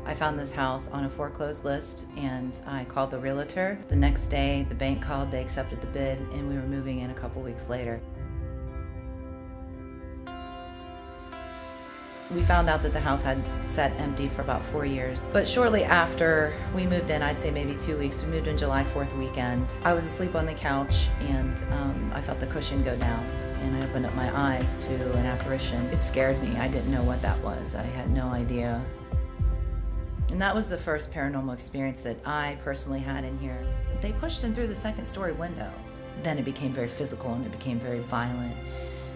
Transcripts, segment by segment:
I found this house on a foreclosed list and I called the realtor. The next day, the bank called, they accepted the bid, and we were moving in a couple weeks later. We found out that the house had sat empty for about 4 years. But shortly after we moved in, I'd say maybe 2 weeks, we moved in July 4th weekend. I was asleep on the couch and I felt the cushion go down. And I opened up my eyes to an apparition. It scared me. I didn't know what that was. I had no idea. And that was the first paranormal experience that I personally had in here. They pushed in through the second-story window. Then it became very physical and it became very violent.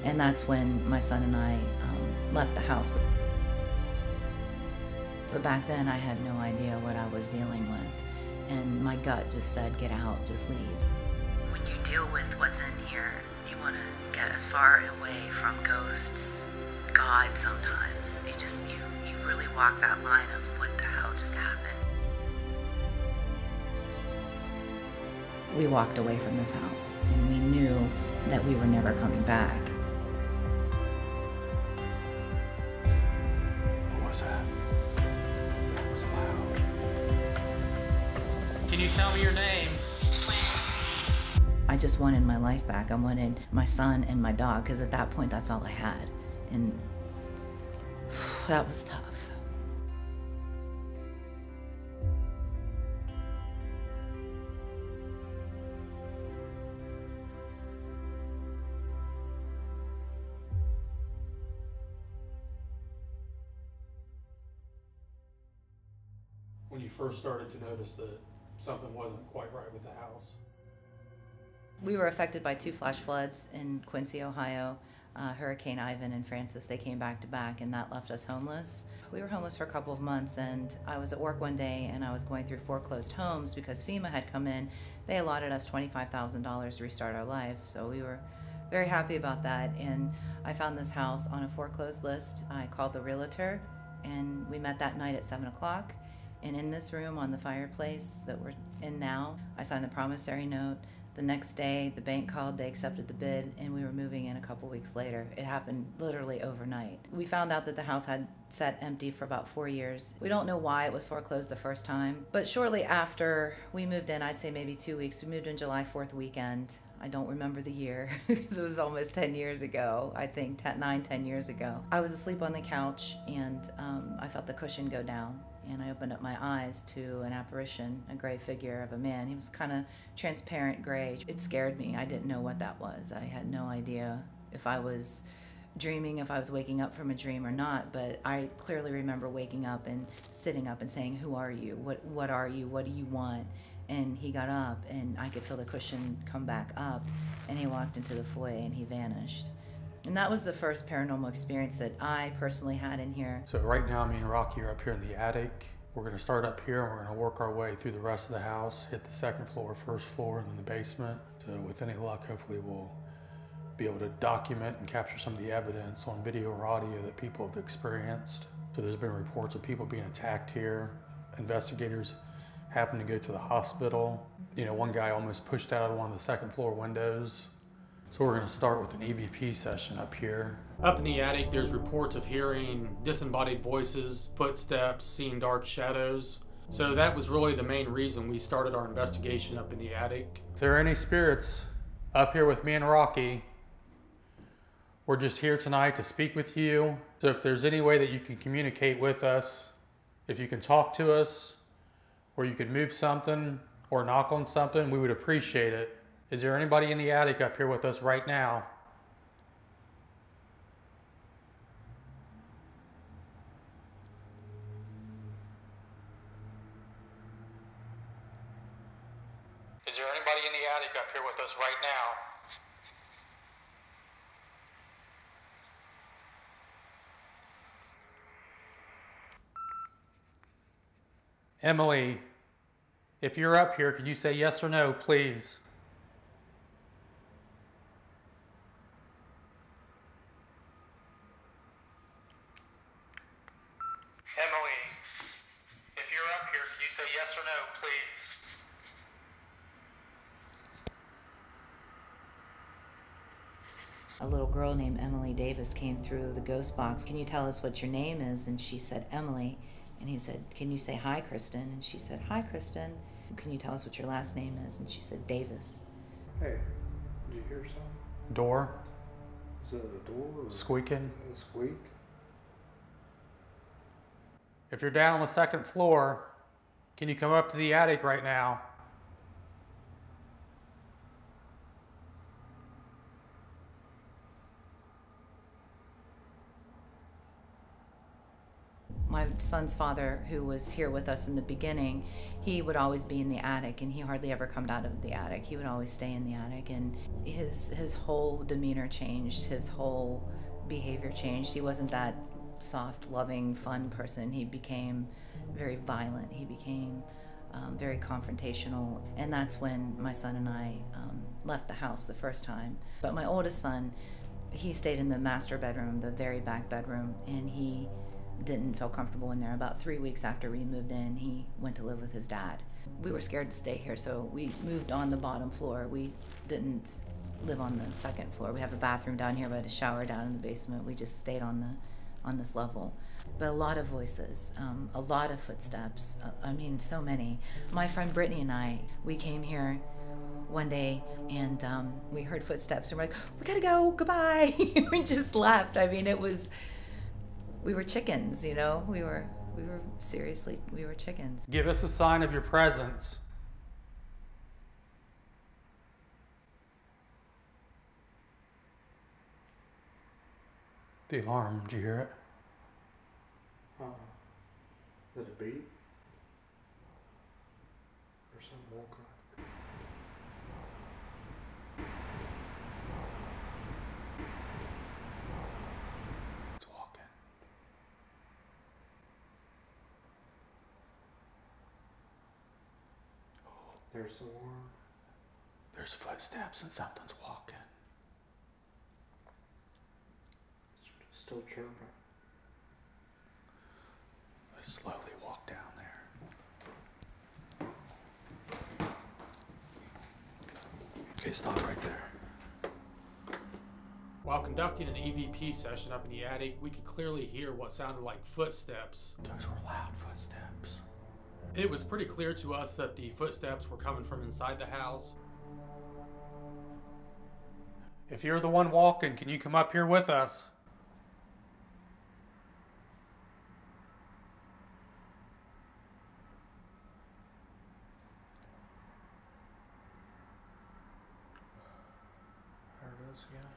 And that's when my son and I left the house. But back then I had no idea what I was dealing with. And my gut just said, get out, just leave. When you deal with what's in here, you want to get as far away from ghosts, God sometimes. You really walk that line of what the hell just happened. We walked away from this house and we knew that we were never coming back. What was that? That was loud. Can you tell me your name? I just wanted my life back. I wanted my son and my dog, because at that point, that's all I had. And that was tough. When you first started to notice that something wasn't quite right with the house? We were affected by 2 flash floods in Quincy, Ohio. Hurricane Ivan and Francis, they came back to back, and that left us homeless. We were homeless for a couple of months, and I was at work one day and I was going through foreclosed homes because FEMA had come in. They allotted us $25,000 to restart our life, so we were very happy about that. And I found this house on a foreclosed list. I called the realtor and we met that night at 7 o'clock. And in this room on the fireplace that we're in now, I signed the promissory note. The next day, the bank called, they accepted the bid, and we were moving in a couple weeks later. It happened literally overnight. We found out that the house had sat empty for about 4 years. We don't know why it was foreclosed the first time, but shortly after we moved in, I'd say maybe 2 weeks, we moved in July 4th weekend. I don't remember the year because it was almost 10 years ago, I think 10 years ago. I was asleep on the couch and I felt the cushion go down. And I opened up my eyes to an apparition, a gray figure of a man. He was kind of transparent gray. It scared me. I didn't know what that was. I had no idea if I was dreaming, if I was waking up from a dream or not, but I clearly remember waking up and sitting up and saying, who are you? What are you? What do you want? And he got up and I could feel the cushion come back up, and he walked into the foyer and he vanished. And that was the first paranormal experience that I personally had in here. So right now, me and Rocky are up here in the attic. We're gonna start up here and we're gonna work our way through the rest of the house, hit the second floor, first floor, and then the basement. So with any luck, hopefully we'll be able to document and capture some of the evidence on video or audio that people have experienced. So there's been reports of people being attacked here. Investigators having to go to the hospital. You know, one guy almost pushed out of one of the second floor windows. So we're going to start with an EVP session up here. Up in the attic, there's reports of hearing disembodied voices, footsteps, seeing dark shadows. So that was really the main reason we started our investigation up in the attic. If there are any spirits up here with me and Rocky, we're just here tonight to speak with you. So if there's any way that you can communicate with us, if you can talk to us, or you could move something or knock on something, we would appreciate it. Is there anybody in the attic up here with us right now? Is there anybody in the attic up here with us right now? Emily, if you're up here, can you say yes or no, please? Emily, if you're up here, can you say yes or no, please? A little girl named Emily Davis came through the ghost box. Can you tell us what your name is? And she said, Emily. And he said, "Can you say hi, KRISTIN?" And she said, "Hi, KRISTIN. Can you tell us what your last name is?" And she said, "Davis." Hey, did you hear something? Door? Is that a door? Or Squeaking? a squeak? If you're down on the second floor, can you come up to the attic right now? My son's father, who was here with us in the beginning, he would always be in the attic, and he hardly ever come out of the attic. He would always stay in the attic, and his whole demeanor changed, his whole behavior changed. He wasn't that soft, loving, fun person. He became very violent. He became very confrontational, and that's when my son and I left the house the first time. But my oldest son, he stayed in the master bedroom, the very back bedroom, and he didn't feel comfortable in there. About 3 weeks after we moved in, he went to live with his dad. We were scared to stay here, so we moved on the bottom floor. We didn't live on the second floor. We have a bathroom down here, but a shower down in the basement. We just stayed on this level. But a lot of voices, a lot of footsteps. I mean, so many. My friend Brittany and I, we came here one day, and we heard footsteps, and we're like, "We gotta go, goodbye." We just left. I mean, we were chickens, you know? We were seriously, we were chickens. Give us a sign of your presence. The alarm, did you hear it? Did it beat? Or something walking? It's walking. There's the alarm. There's footsteps and something's walking. It's still chirping. Let's slowly walk down there. Okay, stop right there. While conducting an EVP session up in the attic, we could clearly hear what sounded like footsteps. Those were loud footsteps. It was pretty clear to us that the footsteps were coming from inside the house. If you're the one walking, can you come up here with us? There it is again.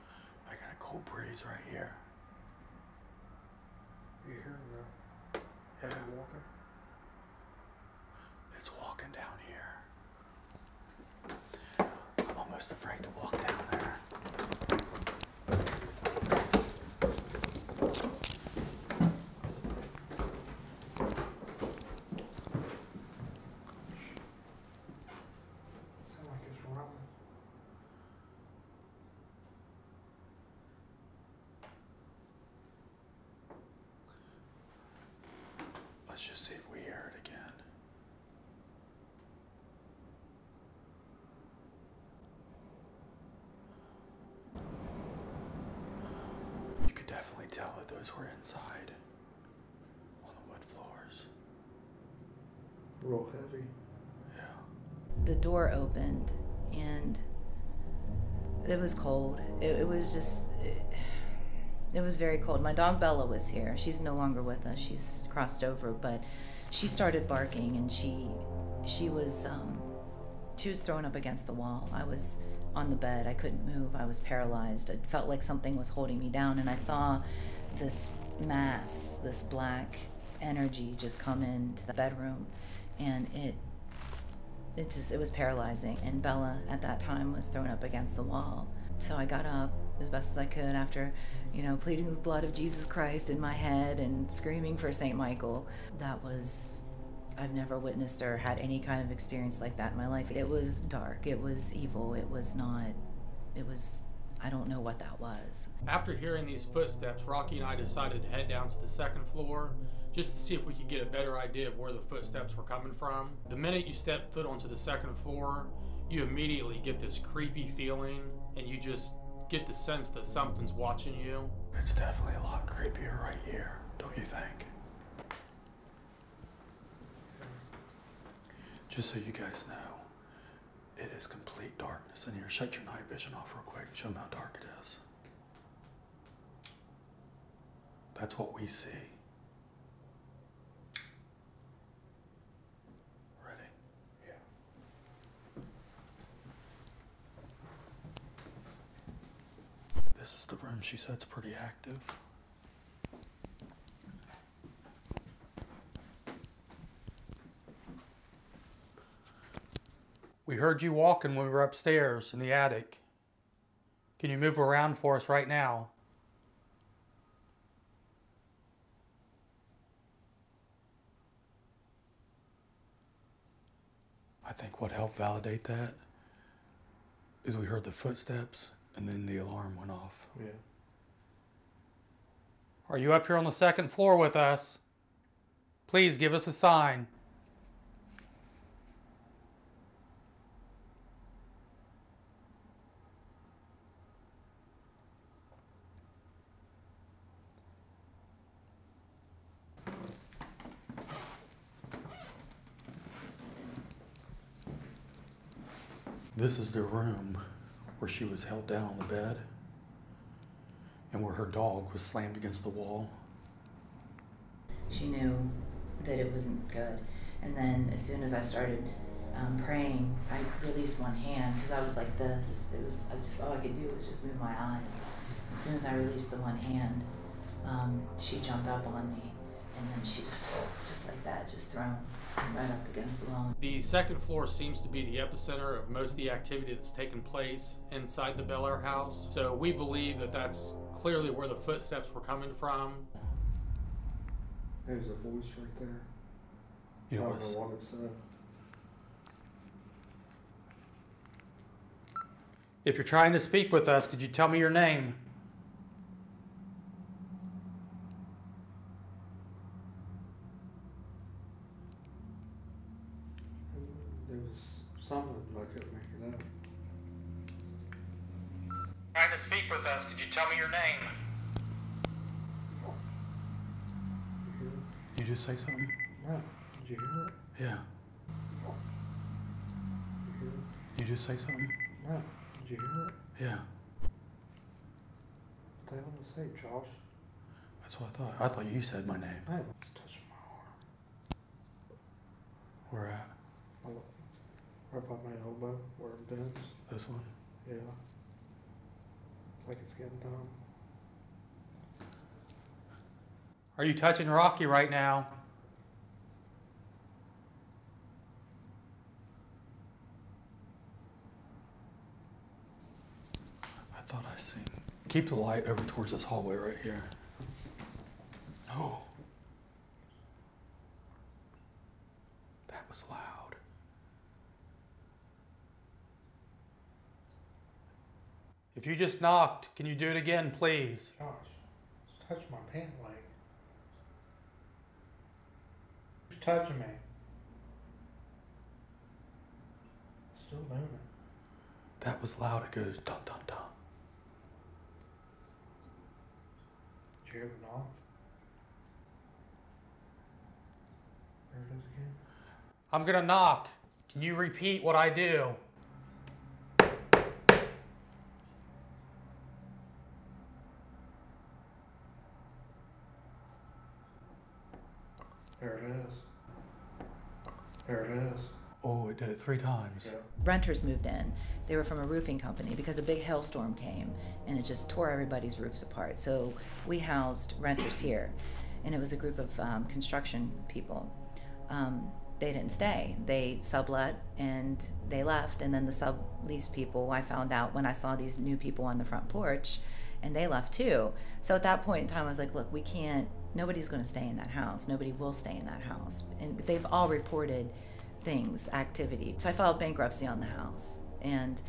I got a cold breeze right here. You hearing the heavy walking? It's walking down here. I'm almost afraid to walk down there. Sound like it's running. Let's just see if we hear it again. You could definitely tell that those were inside on the wood floors. Real heavy. Yeah. The door opened, and it was cold. It was just, it was very cold. My dog Bella was here. She's no longer with us. She's crossed over, but she started barking, and she was thrown up against the wall. I was on the bed. I couldn't move. I was paralyzed. It felt like something was holding me down, and I saw this mass, this black energy just come into the bedroom, and it was paralyzing. And Bella at that time was thrown up against the wall. So I got up as best as I could after, pleading the blood of Jesus Christ in my head and screaming for St. Michael. I've never witnessed or had any kind of experience like that in my life. It was dark, it was evil, I don't know what that was. After hearing these footsteps, Rocky and I decided to head down to the second floor just to see if we could get a better idea of where the footsteps were coming from. The minute you step foot onto the second floor, you immediately get this creepy feeling, and you just get the sense that something's watching you. It's definitely a lot creepier right here, don't you think? Just so you guys know, it is complete darkness in here. Shut your night vision off real quick and show them how dark it is. That's what we see. Ready? Yeah. This is the room she said's pretty active. We heard you walking when we were upstairs in the attic. Can you move around for us right now? I think what helped validate that is we heard the footsteps and then the alarm went off. Yeah. Are you up here on the second floor with us? Please give us a sign. This is the room where she was held down on the bed and where her dog was slammed against the wall. She knew that it wasn't good. And then as soon as I started praying, I released one hand because I was like this. All I could do was just move my eyes. As soon as I released the one hand, she jumped up on me, and then she was just like that, just thrown right up against the wall. The second floor seems to be the epicenter of most of the activity that's taken place inside the Bellaire House. So we believe that that's clearly where the footsteps were coming from. There's a voice right there. You I know, don't know what it said. if you're trying to speak with us, could you tell me your name? There was something, but I couldn't make it out. Trying to speak with us, could you tell me your name? You hear it? You just say something? No. Did you hear it? Yeah. You hear it? You just say something? No. Did you hear it? Yeah. What the hell did it say, Josh? That's what I thought. I thought you said my name. Hey, it's touching my arm. Where at? Right by my elbow, where it bends. This one? Yeah. It's like it's getting numb. Are you touching Rocky right now? I thought I seen. Keep the light over towards this hallway right here. Oh. That was loud. If you just knocked, can you do it again, please? Josh, it's touching my pant leg. Who's touching me? Still doing it. That was loud. It goes dun dun dun. Did you hear the knock? There it is again. I'm gonna knock. Can you repeat what I do? There it is. There it is. Oh, it did it 3 times. Yeah. Renters moved in. They were from a roofing company because a big hailstorm came and it just tore everybody's roofs apart. So we housed renters here, and it was a group of construction people. They didn't stay. They sublet and they left, and then the sublease people, I found out when I saw these new people on the front porch, and they left too. So at that point in time, I was like, look, we can't, nobody's going to stay in that house. Nobody will stay in that house. And they've all reported things, activity. So I filed bankruptcy on the house. And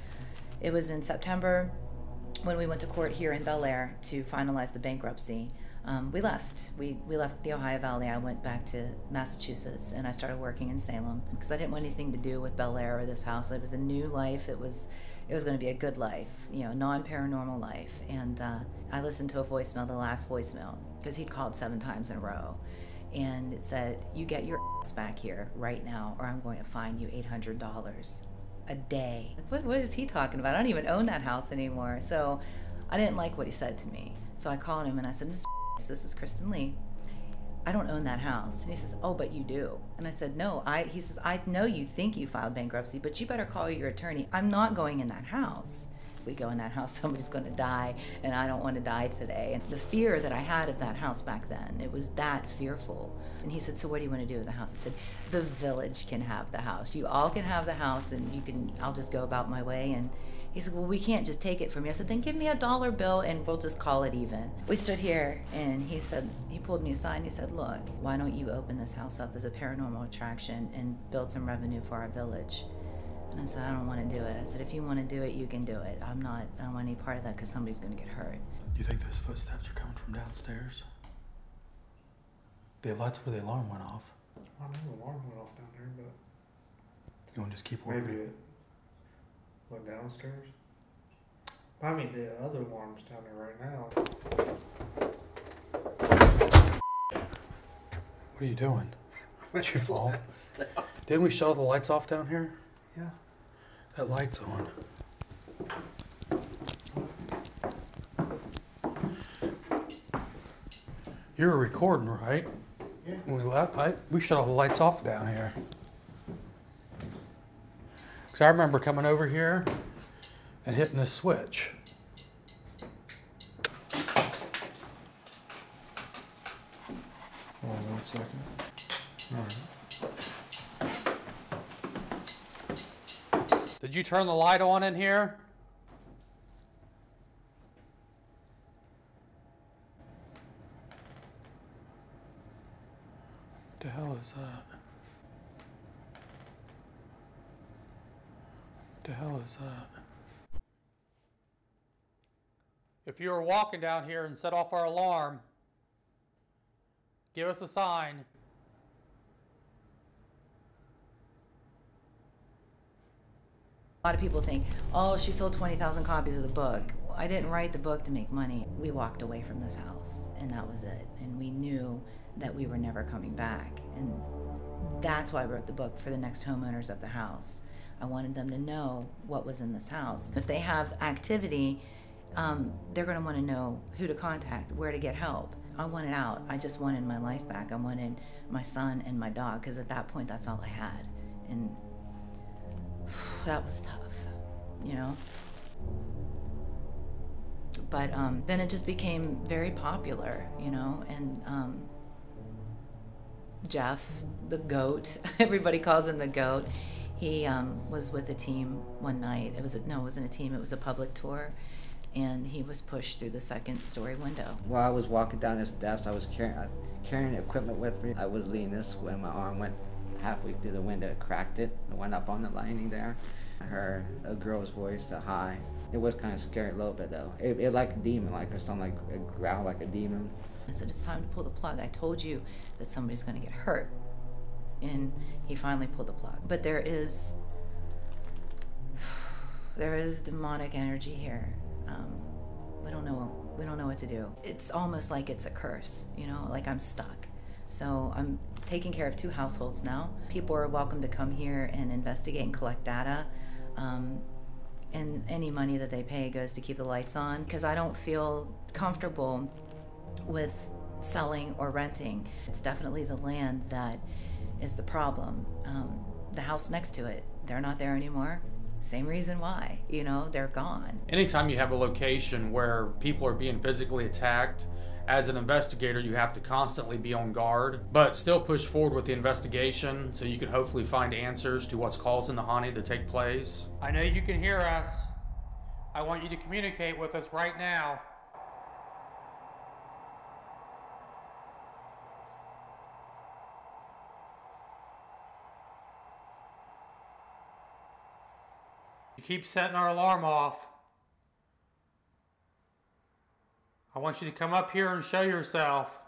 it was in September when we went to court here in Bellaire to finalize the bankruptcy. We left. We left the Ohio Valley. I went back to Massachusetts, and I started working in Salem because I didn't want anything to do with Bellaire or this house. It was a new life. It was going to be a good life, you know, non-paranormal life. And I listened to a voicemail, the last voicemail, because he'd called 7 times in a row. and it said, "You get your ass back here right now or I'm going to fine you $800 a day." What is he talking about? I don't even own that house anymore. So I didn't like what he said to me. So I called him and I said, "Mr. This is Kristen Lee. I don't own that house." And he says, "Oh, but you do." And I said, "No, he says, "I know you think you filed bankruptcy, but you better call your attorney. I'm not going in that house. If we go in that house, somebody's going to die, and I don't want to die today." And the fear that I had of that house back then, it was that fearful. And he said, "So what do you want to do with the house?" I said, "The village can have the house. You all can have the house, and I'll just go about my way." And he said, "Well, we can't just take it from you." I said, "Then give me a dollar bill and we'll just call it even." We stood here and he said, he pulled me aside and he said, "Look, why don't you open this house up as a paranormal attraction and build some revenue for our village?" And I said, "I don't want to do it." I said, "If you want to do it, you can do it. I don't want any part of that because somebody's going to get hurt." Do you think those footsteps are coming from downstairs? That's where the alarm went off. I know the alarm went off down there, but You want to just keep working? maybe it went downstairs. I mean, the other alarm's down there right now. What are you doing? It's your fault. Didn't we shut all the lights off down here? Yeah. That light's on. You were recording, right? Yeah. When we left, we shut all the lights off down here. Because I remember coming over here and hitting this switch. Hold on 1 second. All right. Did you turn the light on in here? What the hell is that? What the hell is that? If you were walking down here and set off our alarm, give us a sign. A lot of people think, "Oh, she sold 20,000 copies of the book." Well, I didn't write the book to make money. We walked away from this house, and that was it. And we knew that we were never coming back. And that's why I wrote the book, for the next homeowners of the house. I wanted them to know what was in this house. If they have activity, they're going to want to know who to contact, where to get help. I wanted out. I just wanted my life back. I wanted my son and my dog, because at that point, that's all I had. And that was tough, you know? But then it just became very popular, you know? And Jeff, the goat, everybody calls him the goat. He was with a team one night. It wasn't a team, it was a public tour. And he was pushed through the second-story window. While I was walking down the steps, I was carrying equipment with me. I was leaning this way, my arm went halfway through the window, it cracked it. It went up on the lining there. I heard a girl's voice, a hi. It was kind of scary a little bit though. It like a demon, like, or something, like a growl like a demon. I said, "It's time to pull the plug. I told you that somebody's going to get hurt." And he finally pulled the plug. But there is demonic energy here. We don't know what to do. It's almost like it's a curse, you know, like I'm stuck. So I'm taking care of 2 households now. People are welcome to come here and investigate and collect data. And any money that they pay goes to keep the lights on, because I don't feel comfortable with selling or renting. It's definitely the land that is the problem. The house next to it, they're not there anymore. Same reason why, you know, they're gone. Anytime you have a location where people are being physically attacked, as an investigator, you have to constantly be on guard, but still push forward with the investigation so you can hopefully find answers to what's causing the haunting to take place. I know you can hear us. I want you to communicate with us right now. You keep setting our alarm off. I want you to come up here and show yourself.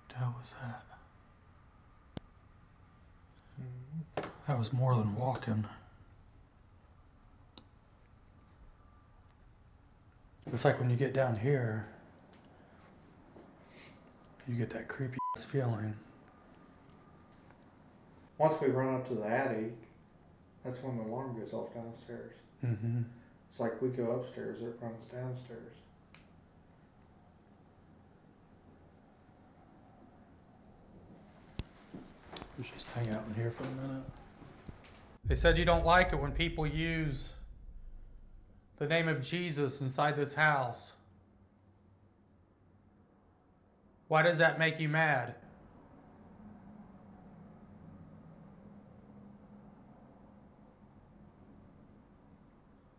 That was was that? That was more than walking. It's like when you get down here, you get that creepy ass feeling. Once we run up to the attic, that's when the alarm goes off downstairs. Mm-hmm. It's like we go upstairs, it runs downstairs. We should just hang out in here for a minute. They said you don't like it when people use the name of Jesus inside this house. Why does that make you mad?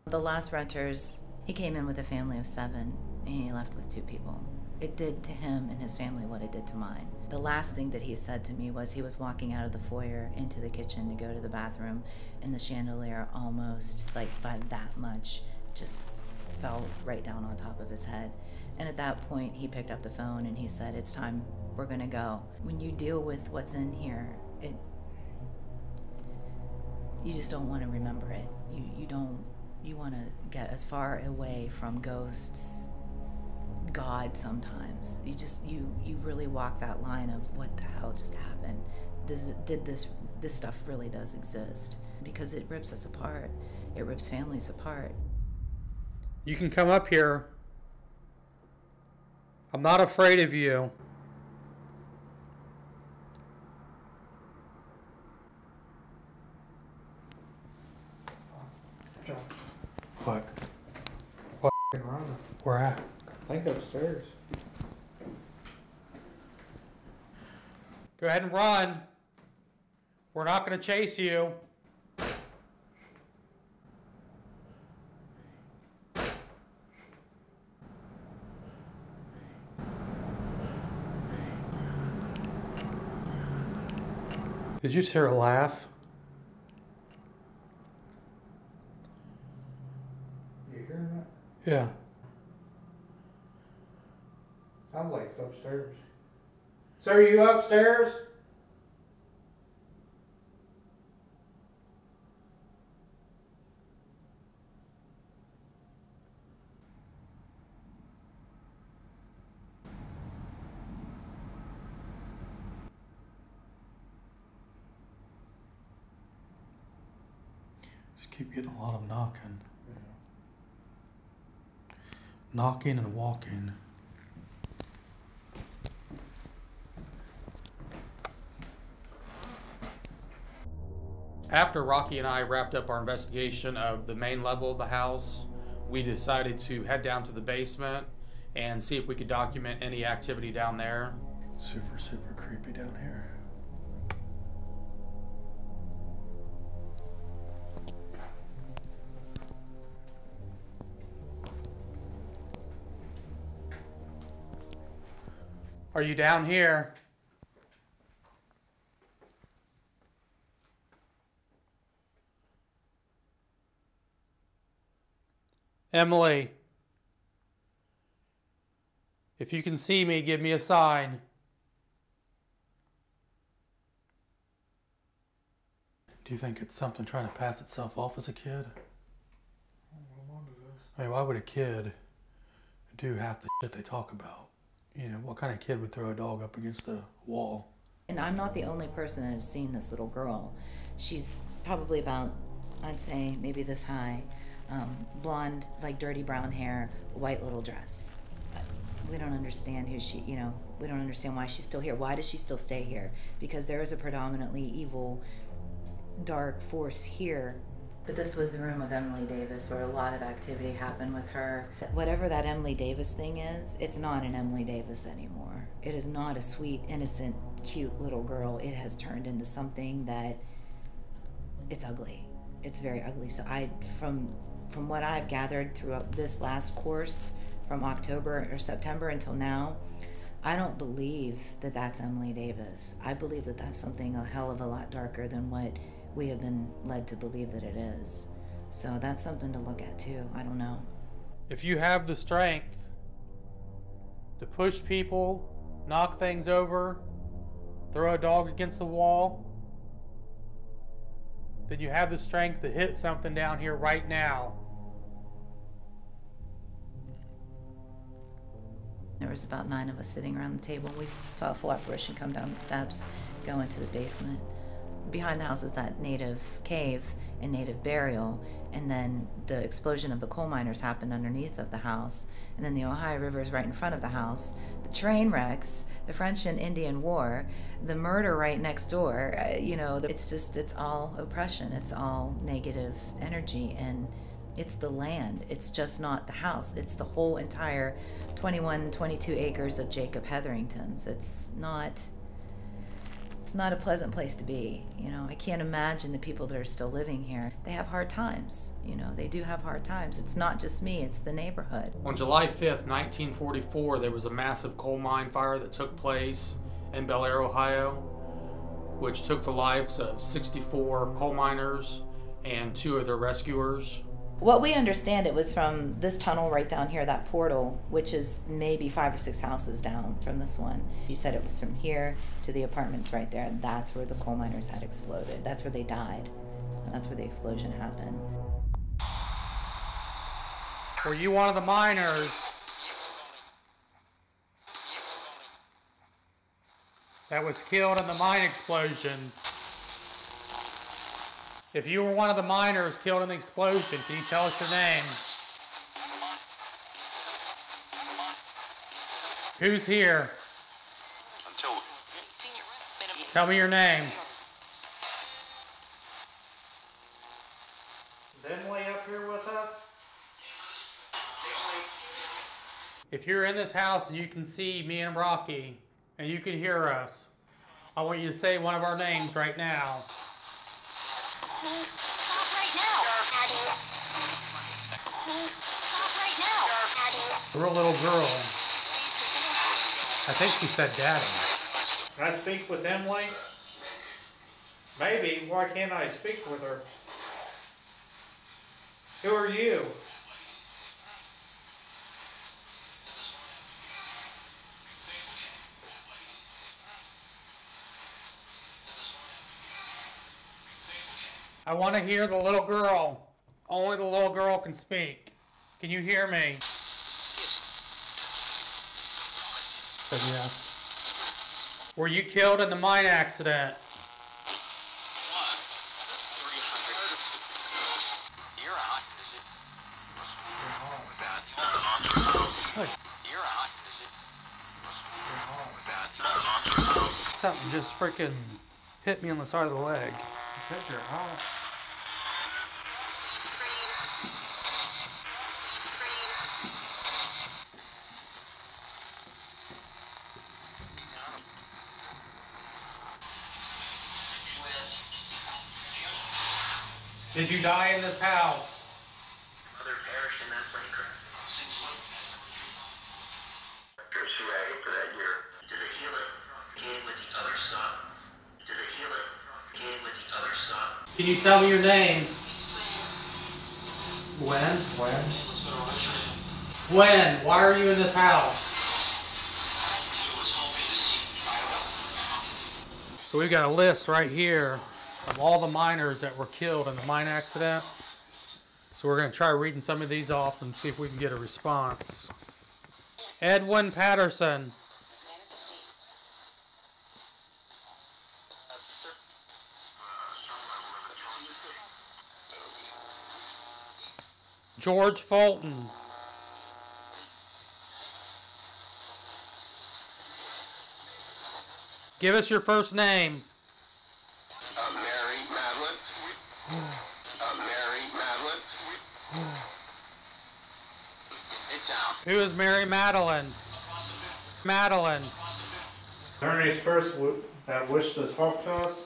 The last renters, he came in with a family of 7 and he left with 2 people. It did to him and his family what it did to mine. The last thing that he said to me was he was walking out of the foyer into the kitchen to go to the bathroom, and the chandelier almost, like by that much, just fell right down on top of his head. And at that point, he picked up the phone and he said, "It's time, we're gonna go." When you deal with what's in here, you just don't want to remember it. You want to get as far away from ghosts, God sometimes. You really walk that line of what the hell just happened. This stuff really does exist, because it rips us apart. It rips families apart. You can come up here. I'm not afraid of you. John, What? run. Where at? I think upstairs. Go ahead and run. We're not going to chase you. Did you just hear a laugh? You hearing that? Yeah. Sounds like it's upstairs. Sir, are you upstairs? Just keep getting a lot of knocking. Knocking and walking. After Rocky and I wrapped up our investigation of the main level of the house, we decided to head down to the basement and see if we could document any activity down there. Super, super creepy down here. Are you down here? Emily, if you can see me, give me a sign. Do you think it's something trying to pass itself off as a kid? I mean, why would a kid do half the shit they talk about? You know, what kind of kid would throw a dog up against the wall? And I'm not the only person that has seen this little girl. She's probably about, I'd say, maybe this high. Blonde, like dirty brown hair, white little dress. We don't understand who she, we don't understand why she's still here. Why does she still stay here? Because there is a predominantly evil, dark force here. But this was the room of Emily Davis, where a lot of activity happened with her. Whatever that Emily Davis thing is, it's not an Emily Davis anymore. It is not a sweet, innocent, cute little girl. It has turned into something that, it's ugly. It's very ugly. So from what I've gathered throughout this last course, from October or September until now, I don't believe that that's Emily Davis. I believe that that's something a hell of a lot darker than what we have been led to believe that it is. So that's something to look at too. I don't know. If you have the strength to push people, knock things over, throw a dog against the wall, then you have the strength to hit something down here right now. There was about 9 of us sitting around the table. We saw a full apparition come down the steps, go into the basement. Behind the house is that native cave and native burial, and then the explosion of the coal miners happened underneath of the house, and then the Ohio River is right in front of the house. The train wrecks, the French and Indian War, the murder right next door, it's all oppression, it's all negative energy, and it's the land. It's just not the house. It's the whole entire 21, 22 acres of Jacob Hetherington's. It's not a pleasant place to be. I can't imagine the people that are still living here. They have hard times. They do have hard times. It's not just me, it's the neighborhood. On July 5th, 1944, there was a massive coal mine fire that took place in Bellaire, Ohio, which took the lives of 64 coal miners and 2 of their rescuers. What we understand, it was from this tunnel right down here, that portal, which is maybe 5 or 6 houses down from this one. She said it was from here to the apartments right there, and that's where the coal miners had exploded. That's where they died, and that's where the explosion happened. Were you one of the miners that was killed in the mine explosion? If you were one of the miners killed in the explosion, can you tell us your name? Who's here? Tell me your name. Is Emily up here with us? If you're in this house and you can see me and Rocky, and you can hear us, I want you to say one of our names right now. A real little girl. I think she said daddy. Can I speak with Emily? Maybe. Why can't I speak with her? Who are you? I want to hear the little girl. Only the little girl can speak. Can you hear me? Said yes. Were you killed in the mine accident? Something just freaking hit me on the side of the leg. Is that your home? Did you die in this house? Mother perished in that plane crash. She added for that year. To the healing came with the other son. To the healing came with the other son. Can you tell me your name? When? When? Why are you in this house? So we've got a list right here of all the miners that were killed in the mine accident. So we're going to try reading some of these off and see if we can get a response. Edwin Patterson. George Fulton. Give us your first name. Mary Madeline. Mary Madeline. Who is Mary Madeline? Madeline. Is there any spirits that wish to talk to us?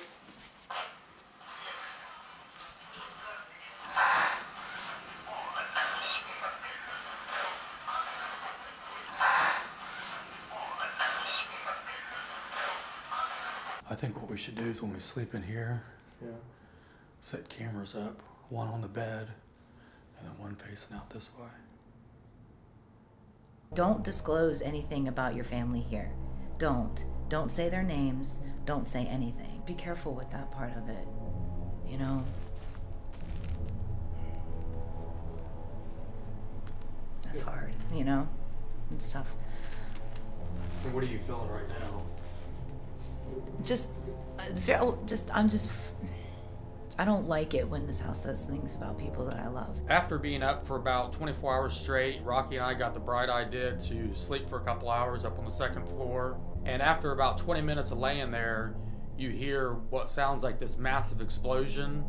I think what we should do is when we sleep in here, Yeah. set cameras up, one on the bed, and then one facing out this way. Don't disclose anything about your family here. Don't say their names. Don't say anything. Be careful with that part of it, you know? That's hard, you know? It's tough. And what are you feeling right now? I don't like it when this house says things about people that I love. After being up for about 24 hours straight, Rocky and I got the bright idea to sleep for a couple hours up on the second floor. And after about 20 minutes of laying there, you hear what sounds like this massive explosion.